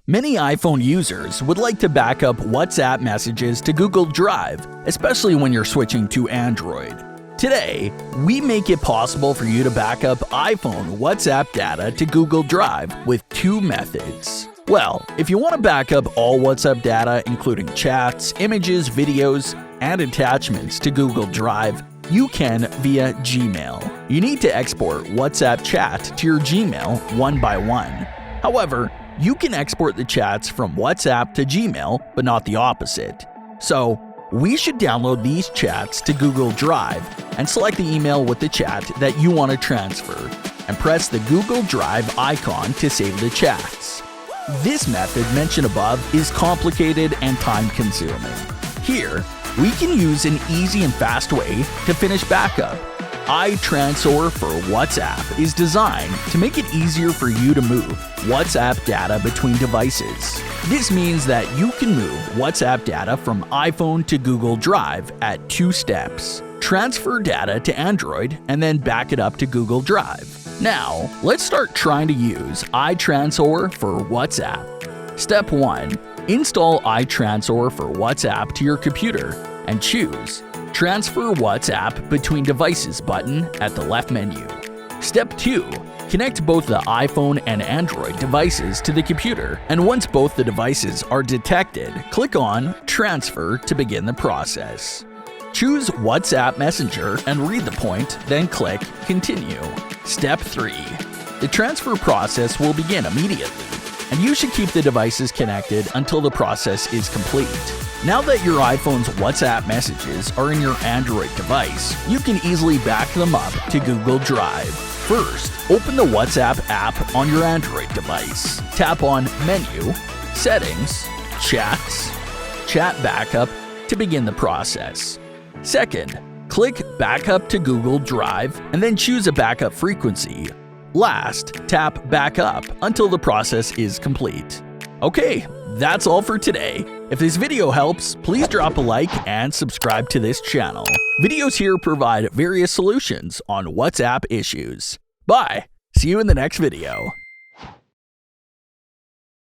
Many iPhone users would like to back up WhatsApp messages to Google Drive, especially when you're switching to Android. Today, we make it possible for you to back up iPhone WhatsApp data to Google Drive with two methods. Well, if you want to back up all WhatsApp data, including chats, images, videos, and attachments to Google Drive, you can via Gmail. You need to export WhatsApp chat to your Gmail one by one. However, you can export the chats from WhatsApp to Gmail, but not the opposite. So, we should download these chats to Google Drive and select the email with the chat that you want to transfer, and press the Google Drive icon to save the chats. This method mentioned above is complicated and time-consuming. Here, we can use an easy and fast way to finish backup. iTransfer for WhatsApp is designed to make it easier for you to move WhatsApp data between devices. This means that you can move WhatsApp data from iPhone to Google Drive at 2 steps. Transfer data to Android and then back it up to Google Drive. Now, let's start trying to use iTransfer for WhatsApp. Step 1. Install iTransfer for WhatsApp to your computer and choose Transfer WhatsApp between devices button at the left menu. Step 2. Connect both the iPhone and Android devices to the computer, and once both the devices are detected, click on Transfer to begin the process. Choose WhatsApp Messenger and read the point, then click Continue. Step 3. The transfer process will begin immediately, and you should keep the devices connected until the process is complete. Now that your iPhone's WhatsApp messages are in your Android device, you can easily back them up to Google Drive. First, open the WhatsApp app on your Android device. Tap on Menu, Settings, Chats, Chat Backup to begin the process. Second, click Backup to Google Drive and then choose a backup frequency. Last, tap Backup until the process is complete. Okay, that's all for today. If this video helps, please drop a like and subscribe to this channel. Videos here provide various solutions on WhatsApp issues. Bye! See you in the next video.